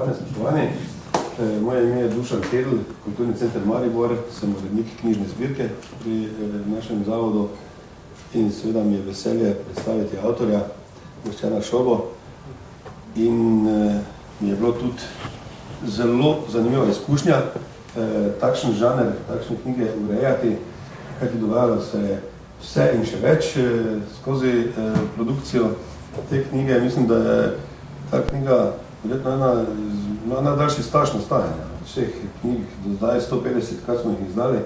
Spoštovani, moje ime je Dušan Kedl, Kulturni center Maribor, sem urednik knjižne zbirke pri našem zavodu in seveda mi je veselje predstaviti avtorja Boštjana Šobo. In mi je bilo tudi zelo zanimiva izkušnja takšen žanr, takšne knjige urejati, kajti dogajalo se je vse in še več skozi produkcijo te knjige. Mislim, da je ta knjiga verjetno ena daljši staž nastajanja vseh knjig, do zdaj 150, kar smo jih izdali.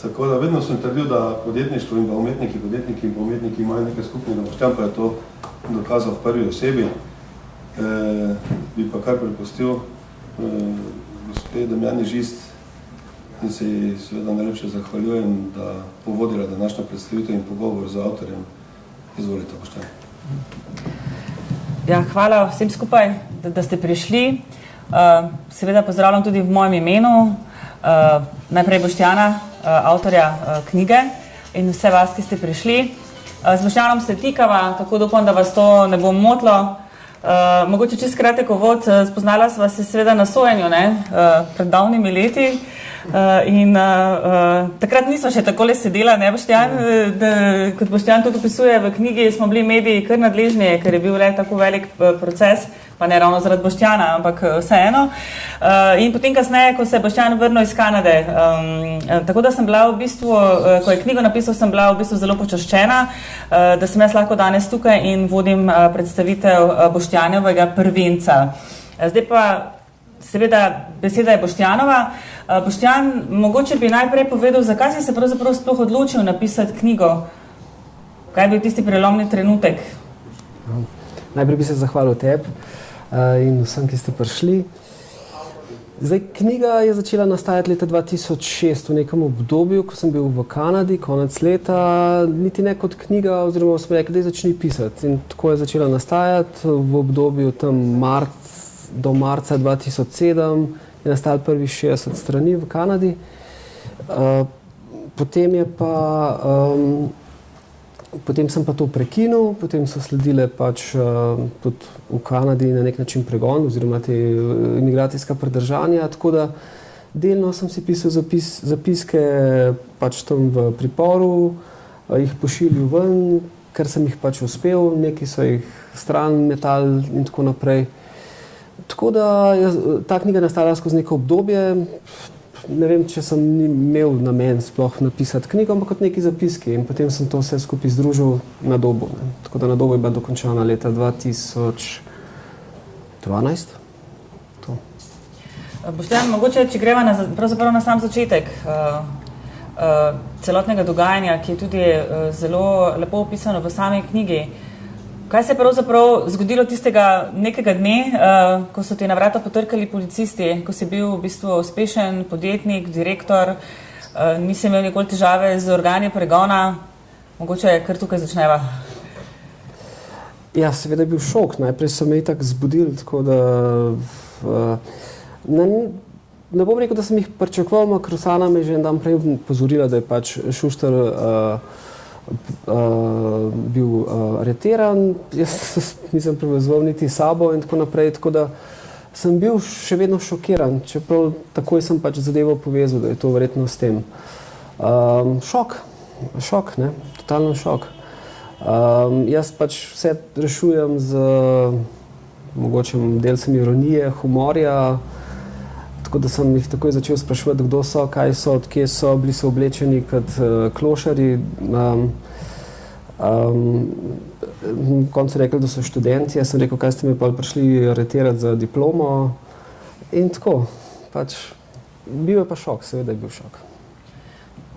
Tako da vedno sem trdil, da podjetništvo in pa umetniki imajo nekaj skupnega. Boštjan pa je to dokazal v prvi osebi. Bi pa kar prepustil gospe Damjani Žist in se ji seveda najlepše zahvaljujem, da povodila današnjo predstavitev in pogovor z avtorjem. Izvolite, Boštjan. Ja, hvala vsem skupaj, da ste prišli. Seveda pozdravljam tudi v mojem imenu. Najprej Boštjana, avtorja knjige, in vse vas, ki ste prišli. Z Boštjanom se tikava, tako da upam, da vas to ne bo motilo. Mogoče čisto kratek uvod, spoznala sva se seveda na sojenju, pred davnimi leti. In takrat nismo še takole sedela, ne, Boštjan? Kot Boštjan tudi opisuje v knjigi, smo bili mediji kar nadležni, ker je bil le tako velik proces, pa ne ravno zaradi Boštjana, ampak vseeno. In potem kasneje, ko se je Boštjan vrnil iz Kanade. Tako da sem bila v bistvu, ko je knjigo napisal, sem bila v bistvu zelo počaščena, da sem jaz lahko danes tukaj in vodim predstavitev Boštjanovega prvenca. Zdaj pa seveda beseda je Boštjanova. Boštjan, mogoče bi najprej povedal, zakaj si se pravzaprav sploh odločil napisati knjigo? Kaj je bil tisti prelomni trenutek? Najprej bi se zahvalil tebi in vsem, ki ste prišli. Zdaj, knjiga je začela nastajati leta 2006, v nekem obdobju, ko sem bil v Kanadi, konec leta, niti ne kot knjiga, oziroma smo rekli, da začni pisati. In tako je začela nastajati v obdobju tam do marca 2007, je nastajal prvih 60 strani v Kanadi. Potem sem pa to prekinil, potem so sledile pač tudi v Kanadi na nek način pregon oziroma te imigracijska pridržanja, tako da delno sem si pisal zapiske pač tam v priporu, jih pošiljal ven, ker sem jih pač uspel, neki so jih stran metali in tako naprej. Tako da je ta knjiga nastala skozi neko obdobje. Ne vem, če sem imel namen sploh napisati knjigo, ampak kot neki zapiski. In potem sem to vse skupaj združil na Dobu. Tako da na Dobu je bila dokončana leta 2012. Boštjan, mogoče, če greva pravzaprav na sam začetek celotnega dogajanja, ki je tudi zelo lepo opisano v sami knjigi. Kaj se je pravzaprav zgodilo tistega nekega dne, ko so ti na vrata potrkali policisti, ko si bil v bistvu uspešen podjetnik, direktor, nisi imel nikoli težave z organi pregona? Mogoče kar tukaj začneva. Ja, seveda je bil šok. Najprej so me itak zbudili, tako da ne bom rekel, da sem jih pričakoval, ker Rosana me je že en dan prej pozorila, da je pač Šuštar bil areteran, jaz nisem prevezoval niti sabo in tako naprej, tako da sem bil še vedno šokiran, čeprav takoj sem pač zadevo povezal, da je to verjetno s tem. Šok, ne, totalno šok. Jaz pač vse rešujem z mogoče delcem ironije, humorja, tako da sem jih takoj začel spraševati, kdo so, kaj so, odkje so, bili so oblečeni kot klošarji. Koncu rekli, da so študenti, jaz sem rekel, kaj ste me pa prišli aretirati za diplomo in tako. Pač, bil je pa šok, seveda je bil šok.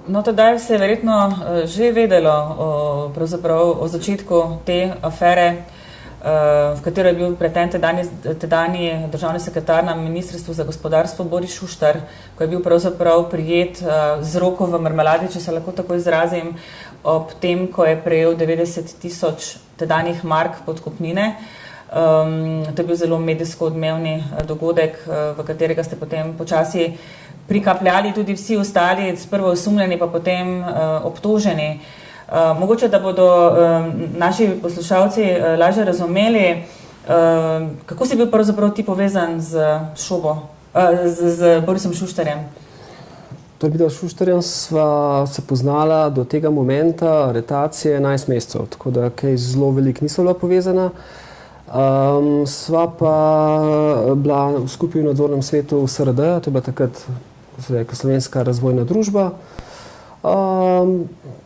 No, tedaj se je verjetno že vedelo pravzaprav o začetku te afere, v katero je bil prepleten tedanji državni sekretar na Ministrstvu za gospodarstvo Boris Šuštar, ko je bil pravzaprav prijet z roko v marmeladi, če se lahko tako izrazim, ob tem, ko je prejel 90,000 tedanjih mark podkupnine. To je bil zelo medijsko odmevni dogodek, v katerega ste potem počasi prikapljali tudi vsi ostali, prvo osumljeni, pa potem obtoženi. Mogoče, da bodo naši poslušalci lažje razumeli, Kako si bil pravzaprav ti povezan z Šobo, z Borisom Šuštarjem? Torej, Bida Šuštarjem sva se poznala do tega momenta aretacije 11 mesecev, tako da kaj zelo veliko nisva bila povezana. Sva pa bila skupaj v nadzornem svetu v SRD, to je bila takrat Slovenska razvojna družba,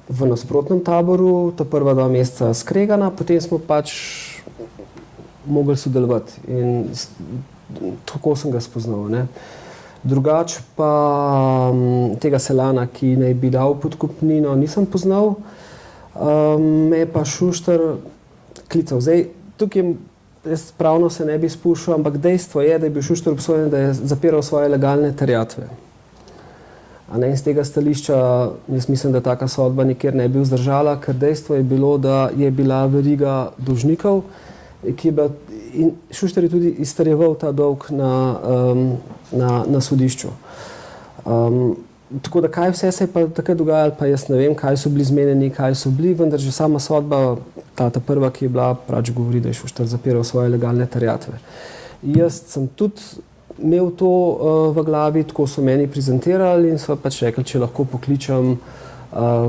v nasprotnem taboru, ta prva 2 meseca skregana, potem smo pač mogli sodelovati in tako sem ga spoznal. Ne. Drugač pa tega Selana, ki naj bi dal podkupnino, nisem poznal. Me je pa Šuštar klical. Zdaj, tukaj jaz pravno se ne bi spuščal, ampak dejstvo je, da je bil Šuštar obsojen, da je zapiral svoje legalne terjatve. A ne, iz tega stališča jaz mislim, da taka sodba nikjer ne bi vzdržala, ker dejstvo je bilo, da je bila veriga dolžnikov, ki je bila, in Šuštar je tudi izterjeval ta dolg na sodišču. Tako da kaj vse se je pa takrat dogajalo, pa jaz ne vem, kaj so bili zmenjeni, kaj so bili, vendar že sama sodba, ta prva, ki je bila, pač govori, da je Šuštar zapiral svoje legalne terjatve. Jaz sem tudi imel to v glavi, tako so meni prezentirali in so pač rekli, če lahko pokličem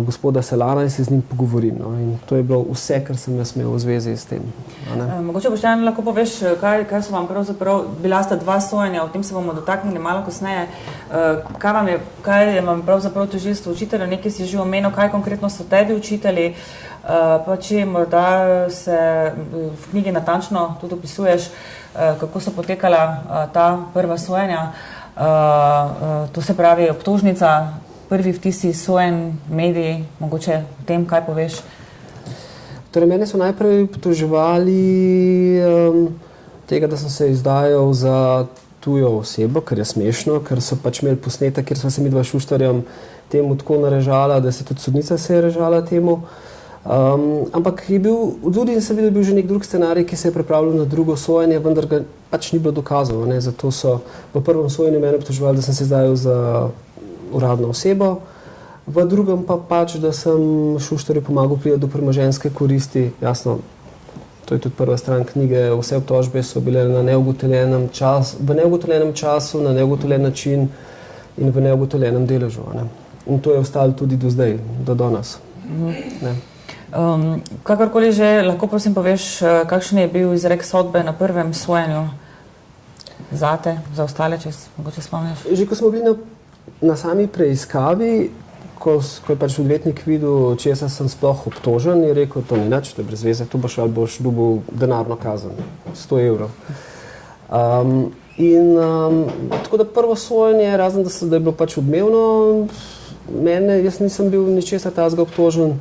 gospoda Selana in se z njim pogovorim. No. In to je bilo vse, kar sem jaz imel v zvezi s tem. Mogoče Boštjan lahko poveš, kaj so vam pravzaprav, bila sta 2 sojenja, o tem se bomo dotaknili malo kasneje. Kaj je vam pravzaprav tožilstvo učitelja, nekaj si že omenil, kaj konkretno so tebi učitelji, pa če morda se v knjigi natančno tudi opisuješ, kako so potekala ta prva sojenja, to se pravi obtožnica, prvi vtisi, sojen, mediji, mogoče o tem, kaj poveš? Torej, mene so najprej obtoževali tega, da sem se izdajal za tujo osebo, kar je smešno, ker so pač imeli posnetek, kjer sva se midva Šuštarjem temu tako narežala, da se tudi sodnica se je režala temu. Ampak je bil, tudi sem videl, bil že nek drug scenarij, ki se je pripravljal na drugo sojenje, vendar ga pač ni bilo dokazov. Ne? Zato so v prvem sojenju mene obtoževali, da sem se izdajal za uradno osebo, v drugem pa pač, da sem Šuštarju pomagal priti do premoženjske koristi. Jasno, to je tudi prva stran knjige, vse obtožbe so bile na neugotovljenem času, v neugotovljenem času, na neugotovljen način in v neugotovljenem deležu. Ne? In to je ostalo tudi do zdaj, do danes. Kakorkoli že, lahko prosim poveš, kakšen je bil izrek sodbe na prvem sojenju zate, za ostale, če mogoče spomniš? Že ko smo bili na sami preiskavi, ko je pač odvetnik videl, česa sem sploh obtožen, je rekel, to ni nič, to je brez veze, tu boš dobil denarno kazen, 100 evrov. Tako da prvo sojenje, razen da je bilo pač odmevno, jaz nisem bil ničesar tazga obtožen,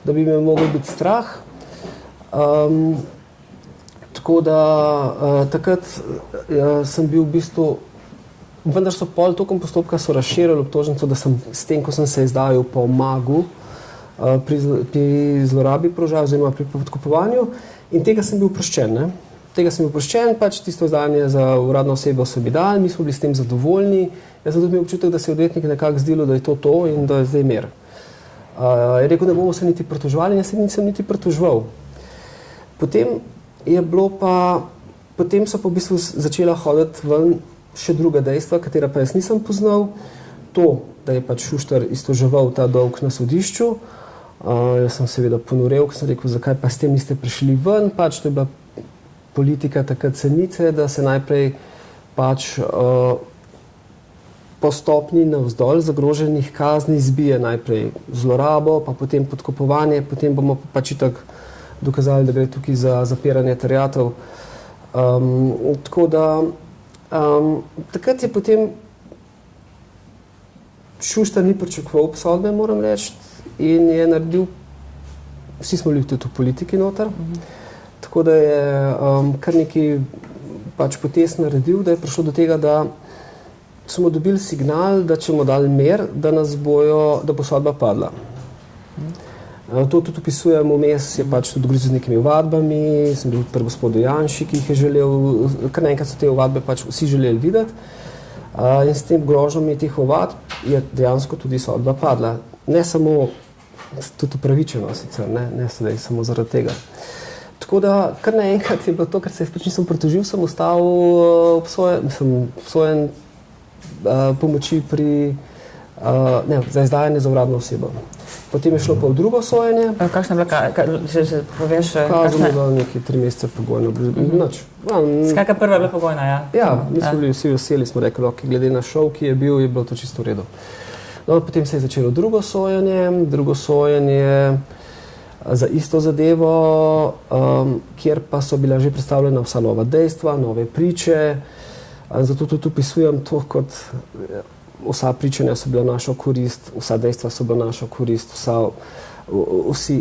da bi me mogel biti strah. Tako da takrat sem bil v bistvu, vendar so pol tokom postopka so razširili obtožnico, da sem s tem, ko sem se izdajal, pomagal pri zlorabi položaja oziroma pri podkupovanju in tega sem bil oproščen. Ne? Tega sem bil oproščen, pač tisto izdanje za uradno osebo so mi dali, mi smo bili s tem zadovoljni. Jaz sem tudi imel občutek, da se je odvetnik nekako zdelo, da je to in da je zdaj mir. Je rekel, ne bomo se niti pritoževali, jaz se nisem niti pritoževal. Potem so pa v bistvu začela hoditi ven še druga dejstva, katera pa jaz nisem poznal. To, da je pač Šuštar iztoževal ta dolg na sodišču. Jaz sem seveda ponorel, ko sem rekel, zakaj pa s tem niste prišli ven. Pač to je bila politika takrat Senice, da se najprej pač po stopnji navzdol zagroženih kazni zbije najprej zlorabo, pa potem podkupovanje, potem bomo pač itak dokazali, da gre tukaj za zapiranje terjatev. Tako da takrat je potem Šuštar ni pričakoval obsodbe, moram reči, in je naredil, vsi smo bili tudi v politiki noter, tako da je kar nekaj pač potez naredil, da je prišlo do tega, da smo dobili signal, da če bomo dali mer, da bo sodba padla. To tudi opisujemo vmes, je pač tudi grozil z nekimi ovadbami, sem bil pri gospodu Janši, ki jih je želel, kar naenkrat so te ovadbe pač vsi želeli videti. In s tem grožnjami teh ovadb je dejansko tudi sodba padla. Ne samo, tudi upravičeno sicer, ne sedaj samo zaradi tega. Tako da kar naenkrat je bilo to, ker se pač nisem pritožil, sem ostal obsojen pomoči pri, za izdajanje za uradno osebo. Potem je šlo pa v drugo sojenje. Kakšna je bila, že poveš? Kazano je bilo nekaj 3 mesece pogojno. Skakaj prva je bila pogojna, ja? Ja, mi smo bili vsi veseli, smo rekli, ok, glede na šov, ki je bilo to čisto v redu. No, potem se je začelo drugo sojenje za isto zadevo, kjer pa so bila že predstavljena vsa nova dejstva, nove priče. Zato tudi opisujem to kot vsa pričanja so bila našo korist, vsa dejstva so bila našo korist,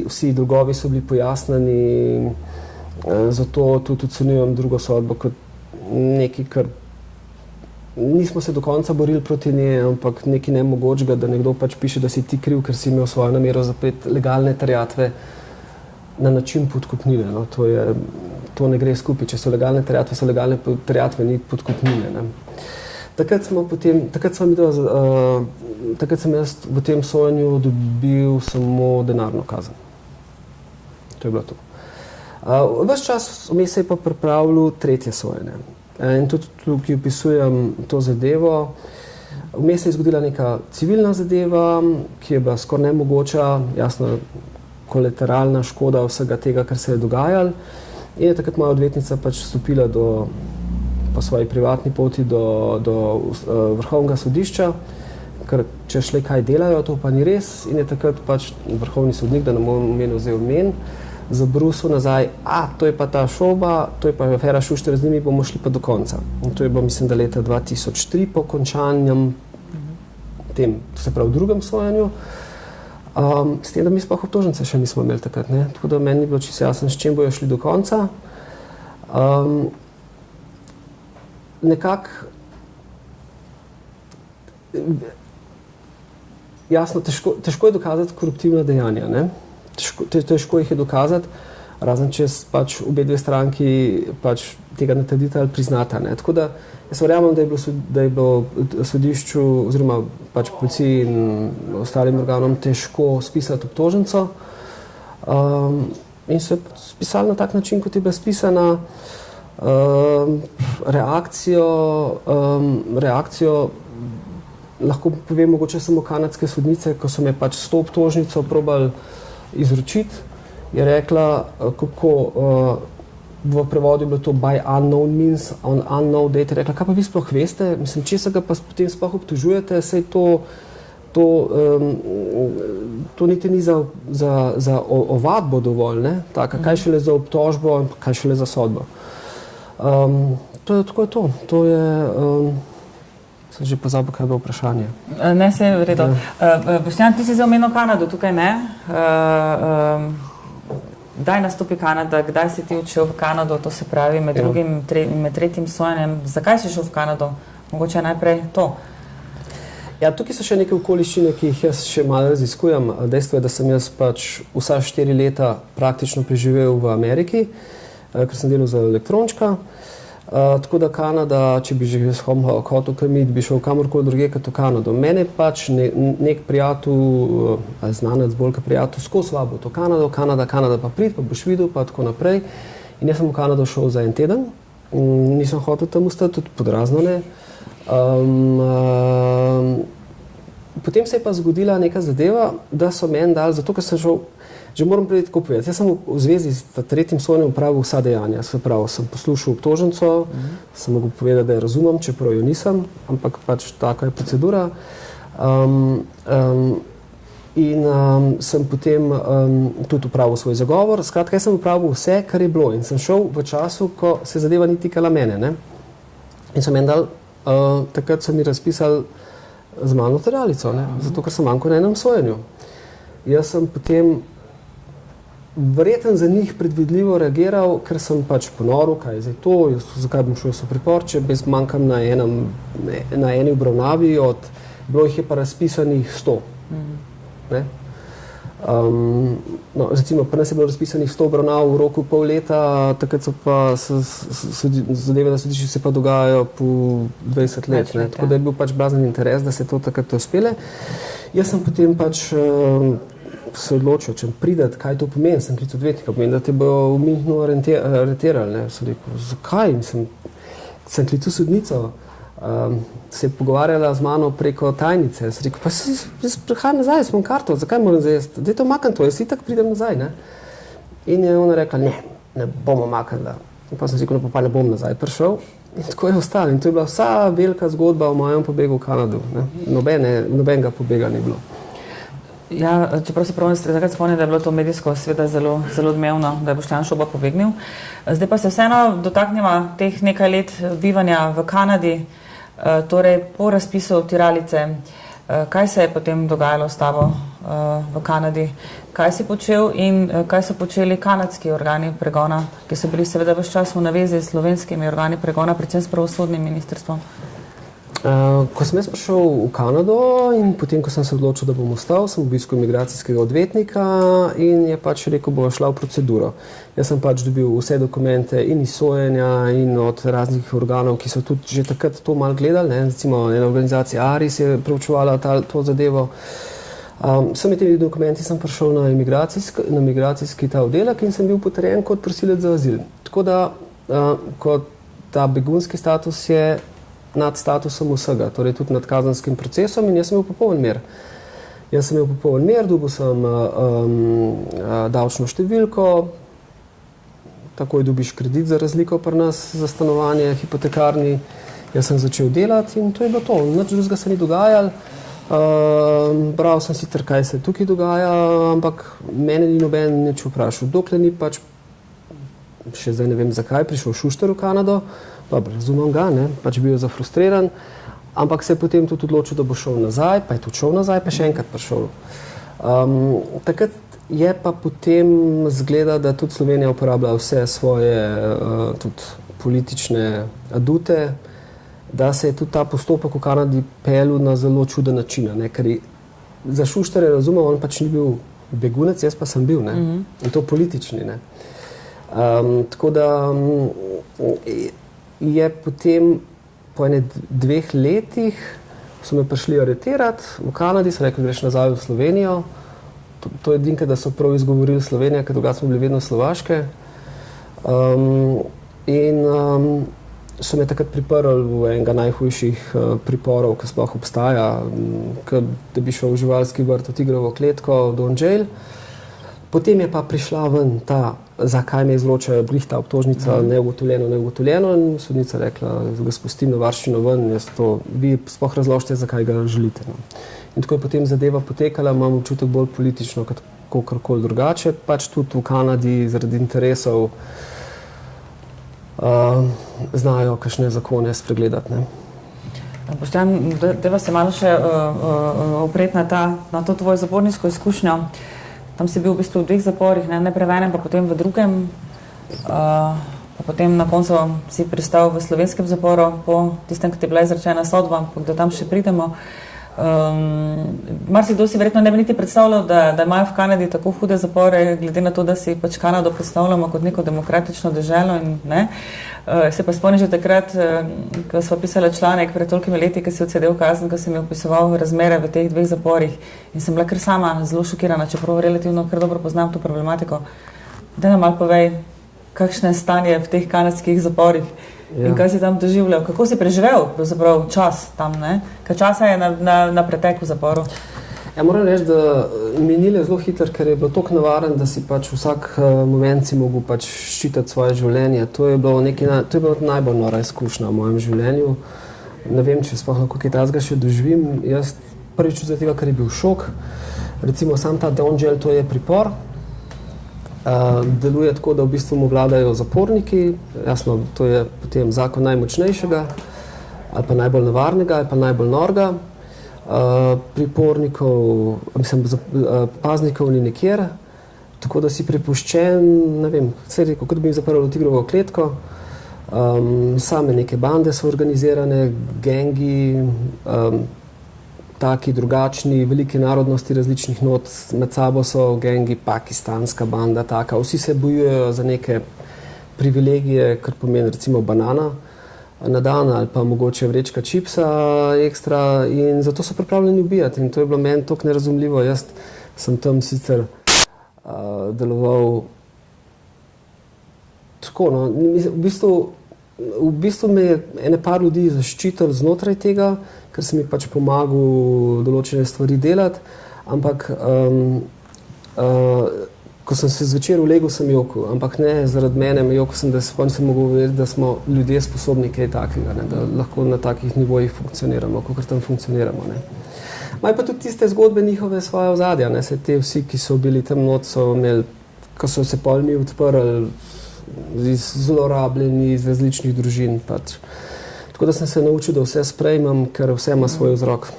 vsi dolgovi so bili pojasnjeni, zato tudi ocenjujem drugo sodbo kot nekaj, kar nismo se do konca borili proti njej, ampak nekaj nemogočega, da nekdo pač piše, da si ti kriv, ker si imel svojo namero zapeti legalne terjatve na način podkupnine. No, to ne gre skupaj, če so legalne terjatve, ni podkupnine. Ne. Takrat sem jaz v tem sojenju dobil samo denarno kazen. To je bilo to. Ves čas vmes se je pa pripravilo tretje sojenje. In tudi tukaj opisujem to zadevo. Vmes se je zgodila neka civilna zadeva, ki je bila skoraj nemogoča, jasno kolateralna škoda vsega tega, kar se je dogajalo. In je takrat moja odvetnica pač stopila po svoji privatni poti do Vrhovnega sodišča, ker če šle kaj delajo, to pa ni res. In je takrat pač vrhovni sodnik, da ne bom omenil zdaj imen, zabrusil nazaj, to je pa ta šoba, to je pa afera Šušter, z njimi bomo šli pa do konca. In to je bilo, mislim, da leta 2003 po končanjem tem, se pravi, v drugem sojenju. S tem, da mi sploh obtožnice še nismo imeli takrat, ne? Tako da meni ni bilo čisto jasno, s čim bojo šli do konca. Nekako jasno, težko je dokazati koruptivna dejanja, ne? Težko jih je dokazati, razen če pač obe dve stranki pač tega ne trdita ali priznata, ne? Tako da jaz verjamem, da je bilo sodišču oziroma pač policiji in ostalim organom težko spisati obtožnico, in so spisali na tak način, kot je bila spisana. Reakcijo lahko povem mogoče samo kanadske sodnice, ko so me pač s to obtožnico probali izročiti, je rekla, kako v prevodu je bilo to by unknown means, on unknown date, je rekla, kaj pa vi sploh veste, mislim, če se ga pa potem sploh obtožujete, saj to niti ni za ovadbo dovolj, ne, taka, kaj šele za obtožbo, kaj šele za sodbo. Tako je to. To je, sem že pozabil, kaj je bilo vprašanje. Ne, se je v redu. Boštjan, ti si zdaj omenil Kanado, tukaj ne. Kdaj nastopi Kanada, kdaj si ti odšel v Kanado, to se pravi med tretjim sojenjem. Zakaj si šel v Kanado? Mogoče najprej to. Ja, tukaj so še neke okoliščine, ki jih jaz še malo raziskujem. Dejstvo je, da sem jaz pač vsa 4 leta praktično preživel v Ameriki, ker sem delal za elektrončka. Tako da Kanada, če bi že hotel kamit, bi šel kamorkoli druge kot v Kanado. Mene pač nek prijatelj, znanec, bolj prijatelj, skozi vabil to Kanado, Kanada pa prid, pa boš videl, pa tako naprej. In jaz sem v Kanado šel za 1 teden. Nisem hotel tam ostati, tudi pod razno ne. Potem se je pa zgodila neka zadeva, da so meni dali, zato ker sem šel, že moram prej tako povedati, jaz sem v zvezi s tretjim sojenjem opravil vsa dejanja, se pravi, sem poslušal obtožnico, sem mogel povedati, da jo razumem, čeprav jo nisem, ampak pač taka je procedura. Sem potem tudi opravil svoj zagovor. Skratka, jaz sem opravil vse, kar je bilo, in sem šel v času, ko se zadeva ni tikala mene, ne? In so meni dali, takrat so mi razpisali z malo notarialico, ne? Zato, ker sem manjko na enem sojenju. Jaz sem potem verjetno za njih predvidljivo reagiral, ker sem pač ponoril, kaj je zdaj to, zakaj bom šel v pripor, če bez manjkam na eni obravnavi, bilo jih je pa razpisanih 100. Ne? Recimo, pri nas je bilo razpisanih 100 obravnav v roku pol leta, takrat so pa zadeve na sodišču se pa dogajajo po 20 let. Ne? Tako da je bil pač blazen interes, da se to takrat uspele. Jaz sem potem pač se odločil, če pridem, kaj to pomeni, sem klic odvetnika, pomeni, da te bojo v Münchnu aretirali. Ne. Sem rekel, zakaj? Sem klical sodnico, se je pogovarjala z mano preko tajnice. Sem rekel, pa prihajam nazaj, sem karto, zakaj moram zdaj? Daj to makam to, jaz itak pridem nazaj. Ne. In je ona rekla, ne bomo makala. In pa sem rekel, no pa ne bom nazaj prišel. In tako je ostalo. In to je bila vsa velika zgodba o mojem pobegu v Kanado. Ne. Nobenega pobega ni bilo. Ja, čeprav se prav spomnim, da je bilo to medijsko seveda zelo, zelo odmevno, da je Boštjan Šoba pobegnil. Zdaj pa se vseeno dotaknemo teh nekaj let bivanja v Kanadi, torej po razpisu tiralice. Kaj se je potem dogajalo s tabo v Kanadi? Kaj si počel in kaj so počeli kanadski organi pregona, ki so bili seveda ves čas v navezi s slovenskimi organi pregona, predvsem s pravosodnim ministrstvom? Ko sem jaz prišel v Kanado in potem, ko sem se odločil, da bom ostal, sem obiskal imigracijskega odvetnika in je pač rekel, bo šla v proceduro. Jaz sem pač dobil vse dokumente in iz sojenja in od raznih organov, ki so tudi že takrat to malo gledali. Ne. Recimo ena organizacija ARIS je preučevala to zadevo. Vsemi temi dokumenti sem prišel na imigracijski ta oddelek in sem bil potrjen kot prosilec za azil. Tako da, kot ta begunski status je nad statusom vsega, torej tudi nad kazanskim procesom in jaz sem imel popoln mir. Dobil sem davčno številko, takoj dobiš kredit za razliko pri nas za stanovanje, hipotekarni. Jaz sem začel delati in to je bilo to. Nič drugega se ni dogajalo. Bral sem sicer, kaj se tukaj dogaja, ampak mene ni noben nič vprašal. Dokler ni pač, še zdaj ne vem zakaj, prišel Šušter v Kanado. Dobro, razumem ga, ne, pač bil je zafrustriran, ampak se je potem tudi odločil, da bo šel nazaj, pa je tudi šel nazaj, pa še enkrat prišel. Takrat je pa potem zgleda, da tudi Slovenija uporablja vse svoje tudi politične adute, da se je tudi ta postopek v Kanadi peljal na zelo čuden način, ne, ker za Šušterja razumel, on pač ni bil begunec, jaz pa sem bil, ne, in to politični, ne. Tako da je potem po 2 letih so me prišli aretirati v Kanadi, so rekli, greš nazaj v Slovenijo. To je edinka, da so prav izgovorili Slovenija, ker drugače smo bili vedno Slovaške. So me takrat priprli v enega najhujših priporov, ki sploh obstaja, da bi šel v živalski vrt, v tigrovo kletko, Don Jail. Potem je pa prišla ven ta, zakaj me izločajo, ta obtožnica, neugotovljeno, in sodnica rekla, da ga spustim na varščino ven, vi sploh razložite, zakaj ga želite. No. In tako je potem zadeva potekala, imam občutek bolj politično, kot kakorkoli drugače, pač tudi v Kanadi zaradi interesov znajo kakšne zakone spregledati. Ne. Boštjan, dajva se malo še opreti na to tvojo zaporniško izkušnjo. Tam si bil v bistvu v 2 zaporih, najprej v enem, pa potem v drugem. Pa potem na koncu si pristal v slovenskem zaporu po tistem, ki ti je bila izrečena sodba, ampak da tam še pridemo. Marsikdo si verjetno ne bi niti predstavljal, da imajo v Kanadi tako hude zapore, glede na to, da si pač Kanado predstavljamo kot neko demokratično deželo. Se pa spomnim že takrat, ko sva pisala članek pred tolikimi leti, ki si odsedel kazen, ko si mi opisoval razmere v teh 2 zaporih in sem bila kar sama zelo šokirana, čeprav relativno kar dobro poznam to problematiko. Daj nam malo povej, kakšno je stanje v teh kanadskih zaporih in kaj si tam doživljal, kako si preživel pravzaprav čas tam, ne? Kaj časa je na pretek v zaporu? Ja, moram reči, da minilo je zelo hitro, ker je bilo toliko nevaren, da si pač vsak moment si mogel pač ščitati svoje življenje. To je bilo najbolj nora izkušnja v mojem življenju. Ne vem, če sploh lahko kaj takega še doživim. Jaz prvič zaradi tega, ker je bil šok. Recimo sam ta Don Jail, to je pripor. Deluje tako, da v bistvu mu vladajo zaporniki. Jasno, to je potem zakon najmočnejšega, ali pa najbolj nevarnega, ali pa najbolj norga. Paznikov ni nikjer, tako da si prepuščen, ne vem, kot bi jim zaprl v tigrovo kletko. Same neke bande so organizirane, gengi, taki drugačni, velike narodnosti različnih not, med sabo so gengi, pakistanska banda, taka. Vsi se bojujejo za neke privilegije, kar pomeni recimo banana na dan ali pa mogoče vrečka čipsa ekstra in zato so pripravljeni ubijati in to je bilo meni toliko nerazumljivo. Jaz sem tam sicer deloval tako, no, v bistvu me je ene par ljudi zaščitil znotraj tega, ker sem mi pač pomagal določene stvari delati, ampak ko sem se zvečer ulegel, sem jokal, ampak ne zaradi mene, jokal sem, da sem mogel vedeti, da smo ljudje sposobni kaj takega, ne, da lahko na takih nivojih funkcioniramo, kakor tam funkcioniramo. Ne. Maj pa tudi tiste zgodbe njihove svoje ozadja, ne, se te vsi, ki so bili tam not, so imeli, ko so se polni odprli, zlorabljeni iz različnih družin. Pač. Tako da sem se naučil, da vse sprejmem, ker vse ima svoj vzrok.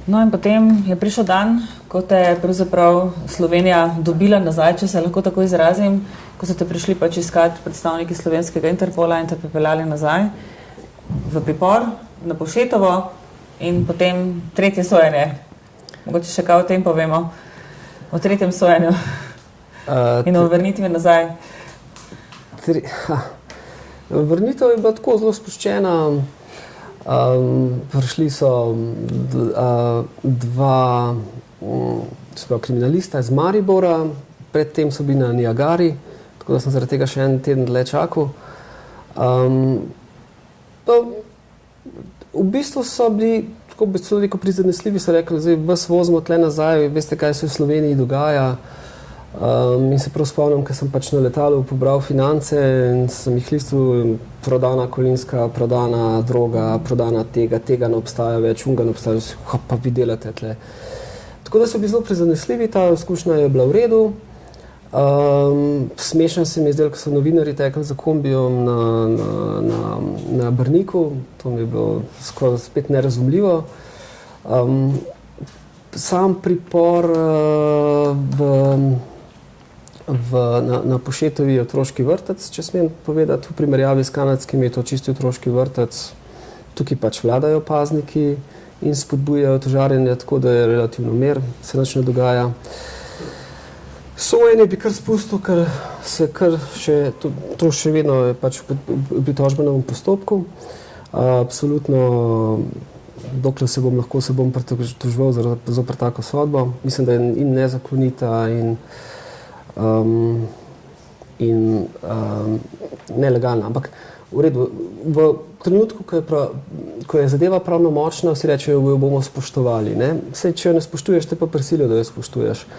No in potem je prišel dan, ko te je pravzaprav Slovenija dobila nazaj, če se lahko tako izrazim, ko so te prišli pač iskati predstavniki slovenskega Interpola in te pripeljali nazaj v pripor na Povšetovo in potem tretje sojenje. Mogoče še kaj o tem povemo, o tretjem sojenju. In o vrnitvi nazaj. Vrnitev je bila tako zelo spuščena. Prišli so dva kriminalista iz Maribora, predtem so bili na Niagari, tako da sem zaradi tega še en teden dlje čakal. V bistvu so bili, tako bi so rekel, prizanesljivi, so rekli, zdaj vas vozimo tle nazaj, veste, kaj se v Sloveniji dogaja. In se prav spomnim, ker sem pač na letalu pobral finance in sem jih listil, prodana kolinska, prodana droga, prodana tega ne obstaja več, unga ne obstaja, pa vi delate tle. Tako da so bili zelo prizanesljivi, ta izkušnja je bila v redu. Smešen se mi je zdel, ko so novinarji tekli za kombijom na Brniku, to mi je bilo skoraj spet nerazumljivo. Sam pripor na Povšetovi otroški vrtec, če smem povedati, v primerjavi s kanadskim je to čisti otroški vrtec. Tukaj pač vladajo pazniki in spodbujajo tožarjenje, tako da je relativno mir, se nič ne dogaja. Sojenje bi kar spustil, ker se kar še, to še vedno je pač v pritožbenem postopku. Absolutno, dokler se bom lahko, se bom pritoževal zoper tako sodbo. Mislim, da je in nezakonita in nelegalna. Ampak v redu, v trenutku, ko je zadeva pravnomočna, vsi rečejo, jo bomo spoštovali. Ne? Saj, če jo ne spoštuješ, te pa prisilijo, da jo spoštuješ.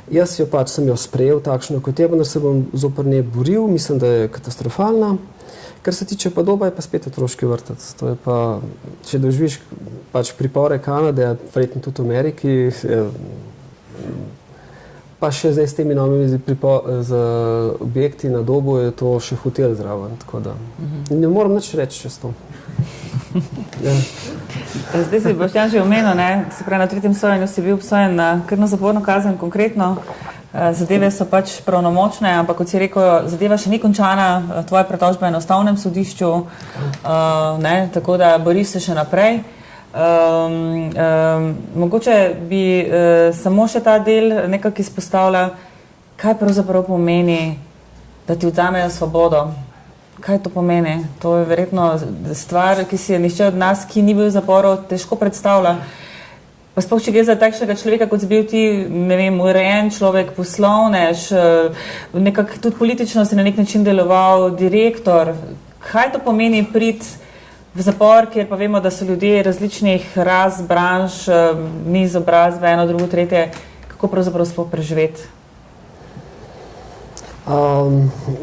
Jaz sem jo sprejel takšno kot je, vendar se bom zoper nje boril, mislim, da je katastrofalna. Kar se tiče pa doba, je pa spet otroški vrtec. To je pa, če doživiš pač pripore Kanade, verjetno tudi v Ameriki, pa še zdaj s temi novimi z objekti na Dobu je to še hotel zraven, tako da ne moram nič reči čez to. Ja. Zdaj si Boštjan že omenil, ne? Se pravi, na tretjem sojenju si bil obsojen na krvno zaporno kazen konkretno. Zadeve so pač pravnomočne, ampak kot si rekel, zadeva še ni končana, tvoja pritožba je na ustavnem sodišču, ne? Tako da boriš se še naprej. Mogoče bi samo še ta del nekako izpostavila, kaj pravzaprav pomeni, da ti odzamejo svobodo. Kaj to pomeni? To je verjetno stvar, ki si je nihče od nas, ki ni bil v zaporu, težko predstavlja. Pa sploh, če gre za takšnega človeka, kot si bil ti, ne vem, urejen človek, poslovnež, nekako tudi politično si na nek način deloval, direktor. Kaj to pomeni priti v zapor, kjer pa vemo, da so ljudje različnih ras, branž, ni izobrazbe, eno, drugo, tretje, kako pravzaprav sploh preživeti?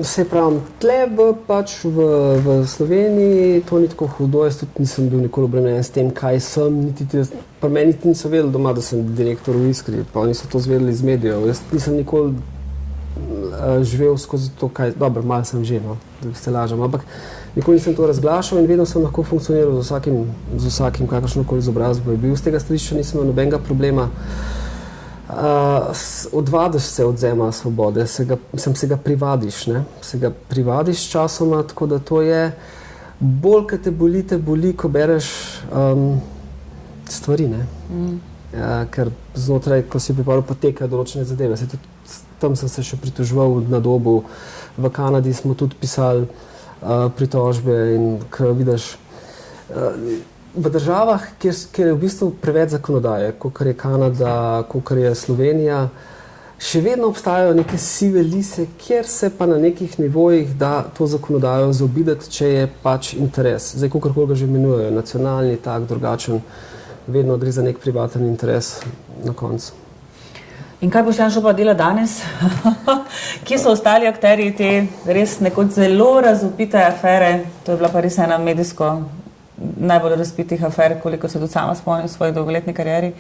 Se pravim, tle v Sloveniji to ni tako hudo, jaz tudi nisem bil nikoli obremenjen s tem, kaj sem, pa meni niso vedeli doma, da sem direktor v Iskri, pa oni so to zvedeli iz medijev. Jaz nisem nikoli živel skozi to, kaj, dobro, malo sem že, no, da se lažem, ampak nikoli nisem to razglašal in vedno sem lahko funkcioniral z vsakim kakršnokoli izobrazbo je bil. Z tega stališča nisem imel nobenega problema. Odvadiš se od vzema svobode, se ga privadiš, ne? Se ga privadiš časoma, tako da to je bolj, kad te boli, ko bereš stvari, ne? Ker znotraj, ko si pripravil, potekajo določene zadeve. Tam sem se še pritoževal na Dobu, v Kanadi smo tudi pisali pritožbe in ko vidiš, v državah, kjer je v bistvu preveč zakonodaje, kot je Kanada, kot je Slovenija, še vedno obstajajo neke sive lise, kjer se pa na nekih nivojih da to zakonodajo zaobideti, če je pač interes. Zdaj, kakorkoli ga že imenujejo, nacionalni, tak, drugačen, vedno gre za nek privaten interes na koncu. In kaj Boštjan Šopa dela danes? Kje so ostali akterji te res nekoč zelo razvpite afere? To je bila pa res ena medijsko najbolj razpitih afer, koliko se tudi sama spomnim v svoji dolgoletni karieri.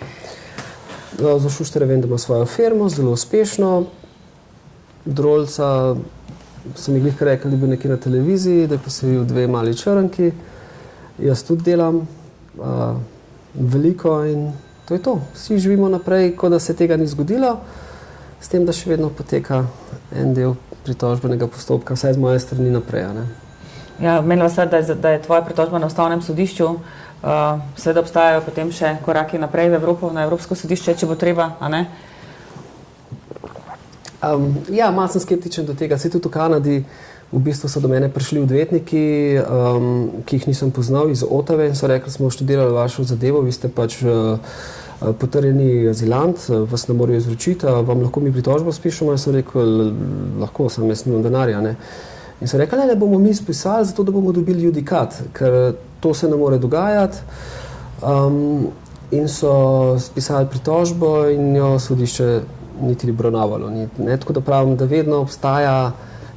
Za Šuštarja vem, da ima svojo firmo, zelo uspešno. Drolca sem jih glihkar rekel, da je bil nekje na televiziji, da je posevil 2 mali črnki. Jaz tudi delam veliko in to je to. Vsi živimo naprej, kot da se tega ni zgodilo, s tem, da še vedno poteka en del pritožbenega postopka, vsaj z moje strani naprej. Ne? Ja, menila sem, da je tvoja pritožba na ustavnem sodišču. Seveda obstajajo potem še koraki naprej v Evropo, na Evropsko sodišče, če bo treba, a ne? Ja, malo sem skeptičen do tega. Saj tudi v Kanadi v bistvu so do mene prišli odvetniki, ki jih nisem poznal iz Otave in so rekli, smo študirali vašo zadevo, vi ste pač potrjeni azilant, vas ne morajo izročiti, vam lahko mi pritožbo spišemo? In sem rekel, lahko, sem jaz nimam denarja, ne. In so rekli, ne bomo mi spisali, zato da bomo dobili judikat, ker to se ne more dogajati. In so spisali pritožbo in jo sodišče niti obravnavalo. Tako da pravim, da vedno obstaja,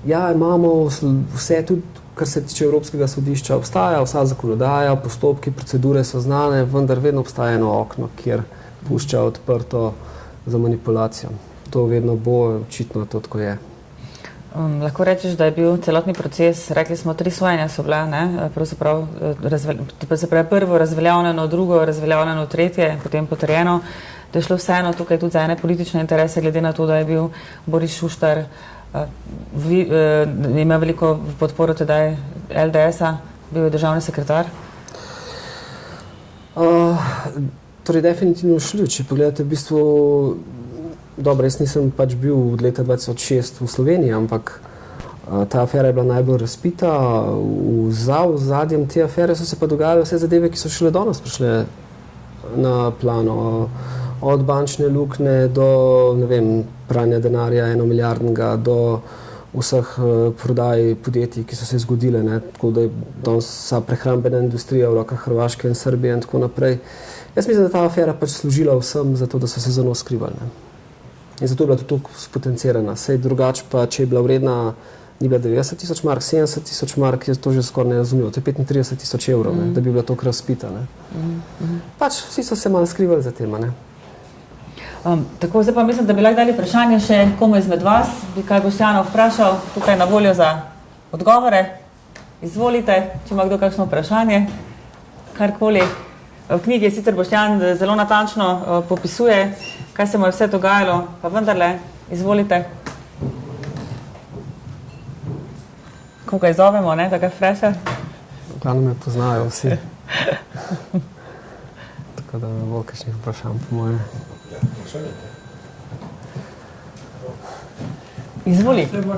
ja, imamo vse, tudi kar se tiče Evropskega sodišča, obstaja vsa zakonodaja, postopki, procedure so znane, vendar vedno obstaja eno okno, kjer pušča odprto za manipulacijo. To vedno bo, očitno to tako je. Lahko rečeš, da je bil celotni proces, rekli smo, 3 sojenja so bila, ne? Pravzaprav prvo razveljavljeno, drugo razveljavljeno, tretje, potem potrjeno, da je šlo vseeno tukaj tudi za ene politične interese, glede na to, da je bil Boris Šuštar ima veliko podporo tedaj LDS-a, bil je državni sekretar? Torej, definitivno šli. Če pogledate, v bistvu, dobro, jaz nisem pač bil od leta 2006 v Sloveniji, ampak ta afera je bila najbolj razpita. V zadnjem te afere so se pa dogajale vse zadeve, ki so šele danes prišle na plano. Od bančne luknje do, ne vem, pranja denarja 1 milijardnega, do vseh prodaj podjetij, ki so se zgodile, ne, tako da je danes vsa prehrambena industrija v rokah Hrvaške in Srbije in tako naprej. Jaz mislim, da ta afera pač služila vsem za to, da so se za njo skrivali, ne. In zato je bila tudi toliko spotencirana. Sej drugače pa, če je bila vredna, ni bila 90.000 mark, 70.000 mark, je to že skoraj nerazumljivo. To je 35.000 evrov, ne, da bi bila toliko razpita, ne. Pač vsi so se malo skrivali za tema, ne. Tako, zdaj pa mislim, da bi lahko dali vprašanje še komu izmed vas, bi kaj Boštjana vprašal, tukaj na voljo za odgovore. Izvolite, če ima kdo kakšno vprašanje, karkoli. V knjigi sicer Boštjan zelo natančno popisuje, kaj se mu je vse dogajalo, pa vendarle, izvolite. Koga izzovemo, ne, da ga vpraša? Glavno me poznajo vsi. Tako da me bo kakšnih vprašanj, po moje. Izvoli. Ste bila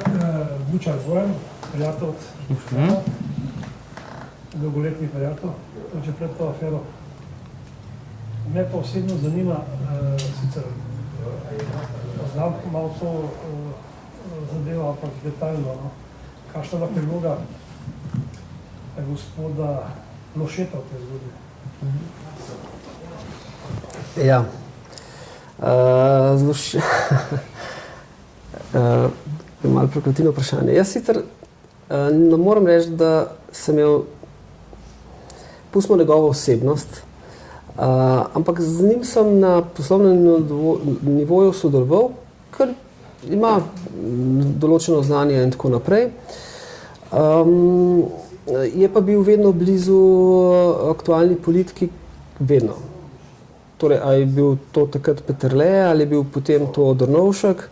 Bučar Vojen, prijatelj od Boštjana, dolgoletni prijatelj, že pred to afero. Me pa osebno zanima, sicer znam malo to zadevo, ampak detaljno, no? Kakšna je bila priloga gospoda Lošeta v tej zgodbi? Ja. Malo prekratino vprašanje. Jaz sicer ne moram reči, da sem imel, pustimo njegovo osebnost, ampak z njim sem na poslovnem nivoju sodeloval, ker ima določeno znanje in tako naprej. Je pa bil vedno blizu aktualni politiki, vedno. Torej, ali je bil to takrat Peterle, ali je bil potem to Drnovšek.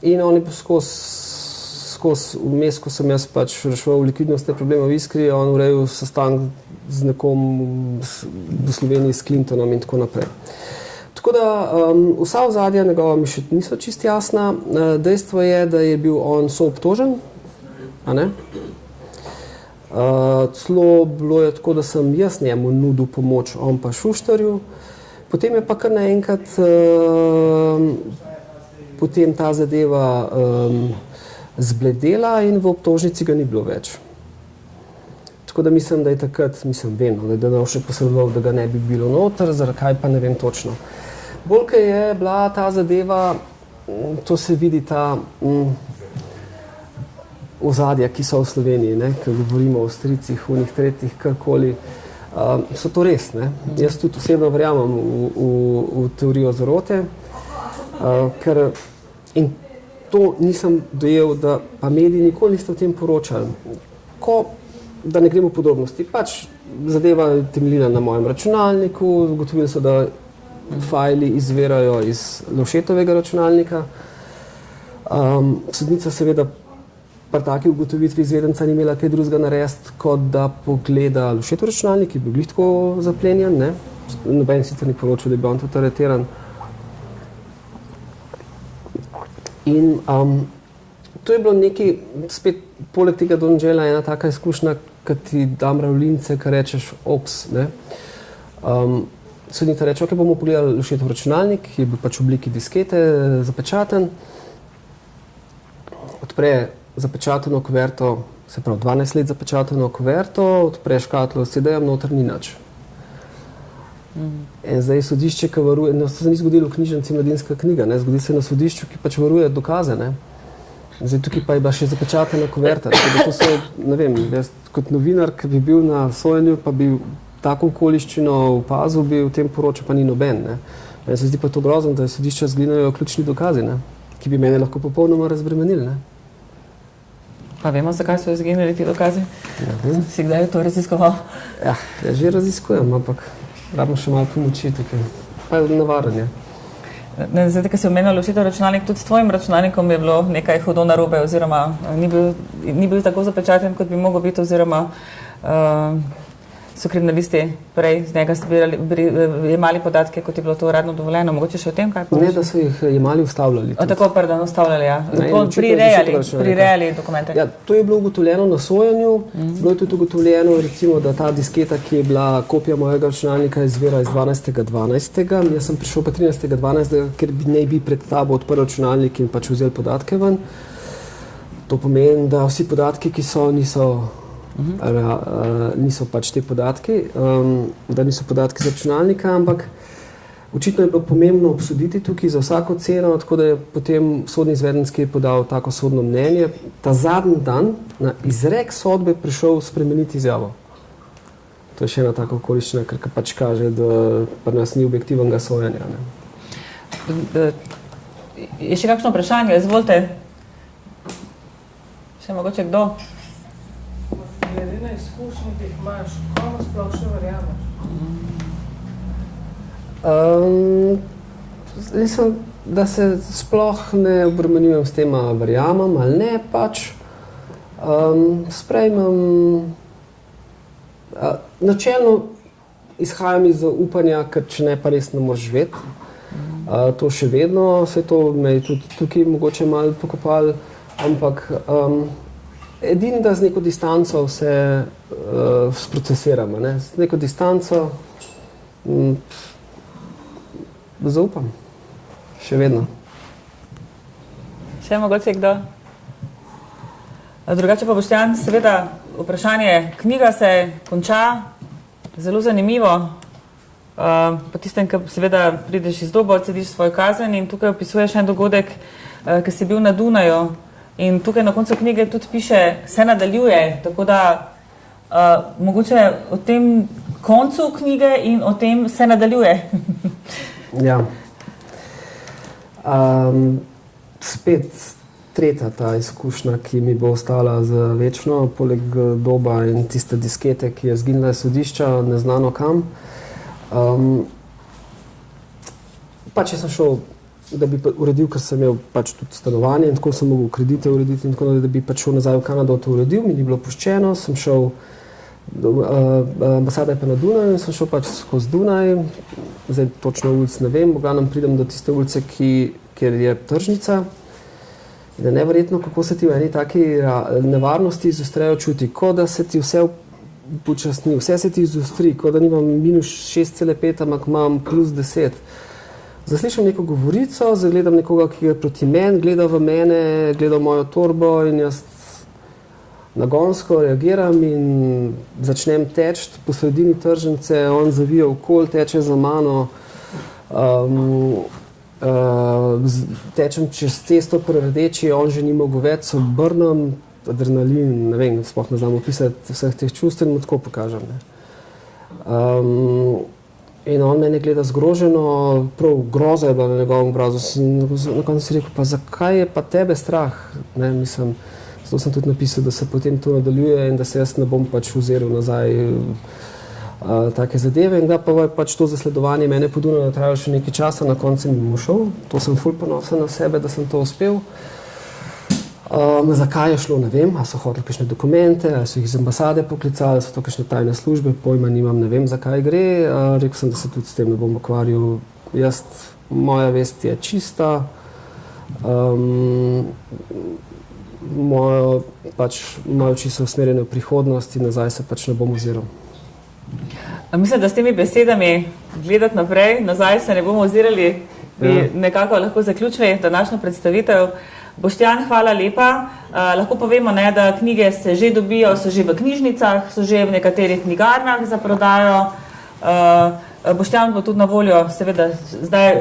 In on je skozi vmes, ko sem jaz pač reševal likvidnostne probleme v Iskri, on urejal sestanek z nekom v Sloveniji s Clintonom in tako naprej. Tako da vsa ozadja njegova mi še niso čisto jasna. Dejstvo je, da je bil on soobtožen, a ne? Celo bilo je tako, da sem jaz njemu nudil pomoč, on pa Šuštarju. Potem je pa kar naenkrat potem ta zadeva zbledela in v obtožnici ga ni bilo več. Tako da mislim, da je takrat, vem, da je Drnovšek posredoval, da ga ne bi bilo noter, zakaj pa ne vem točno. Bolj, ker je bila ta zadeva, to se vidi ta ozadja, ki so v Sloveniji, ne, ko govorimo o stricih, unih, tretjih, karkoli, so to res. Ne. Jaz tudi osebno verjamem v teorijo zarote, ker in to nisem dojel, da pa mediji nikoli niste o tem poročali. Da ne gremo v podrobnosti, pač zadeva je temeljila na mojem računalniku, ugotovili so, da fajli izvirajo iz Lovšetovega računalnika. Sodnica seveda pri taki ugotovitvi izvedenca ni imela kaj drugega narediti, kot da pogleda Lovšetov računalnik, ki je bil glih tako zaplenjen, ne? Noben sicer ni poročal, da je bil on tudi aretiran. In to je bilo nekaj, spet poleg tega Don Žela, ena taka izkušnja, ki ti da mravljince, ki rečeš ops. Sodnica reče, ok, bomo pogledali Lovšetov računalnik, ki je bil pač v obliki diskete, zapečaten. Odpre zapečateno kuverto, se pravi 12 let zapečateno kuverto, odpre škatlo s CD-jem, noter ni nič. In zdaj sodišče, ki varuje, no, to se ni zgodilo v knjižnici Mladinska knjiga, ne, zgodi se na sodišču, ki pač varuje dokaze, ne. Zdaj tukaj pa je bila še zapečatena kuverta, tako da to so, ne vem, jaz kot novinar, ki bi bil na sojenju, pa bi tako okoliščino opazil, bi o tem poročal, pa ni noben, ne. Meni se zdi pa to grozno, da sodišča zglinajo ključni dokazi, ne, ki bi mene lahko popolnoma razbremenili, ne. Pa vemo, zakaj so izginili ti dokazi? Si kdaj to raziskoval? Ja, jaz že raziskujem, ampak rabimo še malo pomoči tukaj. Pa je navaranje. Zdaj, ko si omenil Lovšetov računalnik, tudi s tvojim računalnikom je bilo nekaj hudo narobe, oziroma ni bil tako zapečaten, kot bi mogel biti, oziroma so kriminalisti prej z njega jemali podatke, kot je bilo to uradno dovoljeno. Mogoče še o tem kaj poveš? Ne, da so jih jemali, ustavljali. Tako, pardon, ustavljali, ja. Prirejali dokumente. Ja, to je bilo ugotovljeno na sojenju. Bilo je tudi ugotovljeno, recimo, da ta disketa, ki je bila kopija mojega računalnika, izvira iz 12.12. Jaz sem prišel pa 13.12., ker naj bi pred tabo odprl računalnik in pač vzel podatke ven. To pomeni, da vsi podatki, ki so, niso pač te podatki, da niso podatki za računalnika, ampak očitno je bilo pomembno obsoditi tukaj za vsako ceno, tako da je potem sodni izvedenec podal tako sodno mnenje. Ta zadnji dan na izrek sodbe prišel spremeniti izjavo. To je še ena taka okoliščina, ker pač kaže, da pri nas ni objektivnega sojenja. Je še kakšno vprašanje? Izvolite. Še mogoče kdo? Glede na izkušnje, ki jih imaš, komu sploh še verjameš? Mislim, da se sploh ne obremenjujem s tem, ali verjamem ali ne, pač sprejmem. Načelno izhajam iz upanja, ker če ne, pa res ne moreš živeti. To še vedno, vse to me je tudi tukaj mogoče malo pokopalo, ampak edini, da z neko distanco vse sprocesiram, ne? Z neko distanco zaupam. Še vedno. Še mogoče kdo? Drugače pa Boštjan, seveda vprašanje, knjiga se konča, zelo zanimivo. Po tistem, ko seveda prideš iz Dobovca, sediš svoj kazen in tukaj opisuješ en dogodek, ki si bil na Dunaju. In tukaj na koncu knjige tudi piše, se nadaljuje, tako da mogoče o tem koncu knjige in o tem se nadaljuje. Ja. Spet tretja ta izkušnja, ki mi bo ostala za večno, poleg Doba in tiste diskete, ki je zginila iz sodišča, neznano kam. Pač jaz sem šel, da bi uredil, ker sem imel pač tudi stanovanje in tako sem mogel kredite urediti in tako, da bi pač šel nazaj v Kanado to uredil, mi ni bilo puščeno, sem šel, ambasada je pa na Dunaju in sem šel pač skozi Dunaj, zdaj točno ulic ne vem, v glavnem pridem do tiste ulice, kjer je tržnica Da je neverjetno, kako se ti v eni taki nevarnosti izostrejo čuti, kot da se ti vse počasni, vse se ti izostri, kot da nimam minus 6,5, ampak imam plus 10. Zaslišam neko govorico, zagledam nekoga, ki je proti meni, gleda v mene, gleda v mojo torbo in jaz nagonsko reagiram in začnem teči po sredini tržnice, on zavije okoli, teče za mano, tečem čez cesto pri rdeči, on že ni mogel več, se obrnem, adrenalin, ne vem, sploh ne znam opisati vseh teh čustev in mu tako pokažem. In on mene gleda zgroženo, prav groza je bila na njegovem obrazu. Na koncu si rekel, pa zakaj je pa tebe strah? Ne, mislim, zato sem tudi napisal, da se potem to nadaljuje in da se jaz ne bom pač vzeril nazaj take zadeve in da pa pač to zasledovanje mene po Dunaju trajalo še nekaj časa, na koncu sem mimo šel. To sem ful ponosen na sebe, da sem to uspel. Zakaj je šlo, ne vem, a so hoteli kakšne dokumente, a so jih iz ambasade poklicali, so to kakšne tajne službe, pojma nimam, ne vem, zakaj gre. Rekel sem, da se tudi s tem ne bom ukvarjal. Moja vest je čista, moje oči so usmerjene v prihodnost in nazaj se pač ne bom oziral. Mislim, da s temi besedami gledati naprej, nazaj se ne bomo ozirali, bi nekako lahko zaključili današnjo predstavitev. Boštjan, hvala lepa. Lahko povemo, ne, da knjige se že dobijo, so že v knjižnicah, so že v nekaterih knjigarnah za prodajo. Boštjan bo tudi na voljo, seveda, zdaj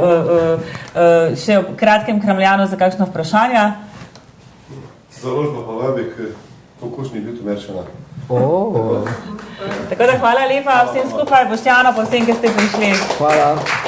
še v kratkem kramljanu za kakšno vprašanja. Založba pa vabi k pokušnji biti umeršena. Tako da hvala lepa vsem skupaj, Boštjanu, pa vsem, ki ste prišli. Hvala.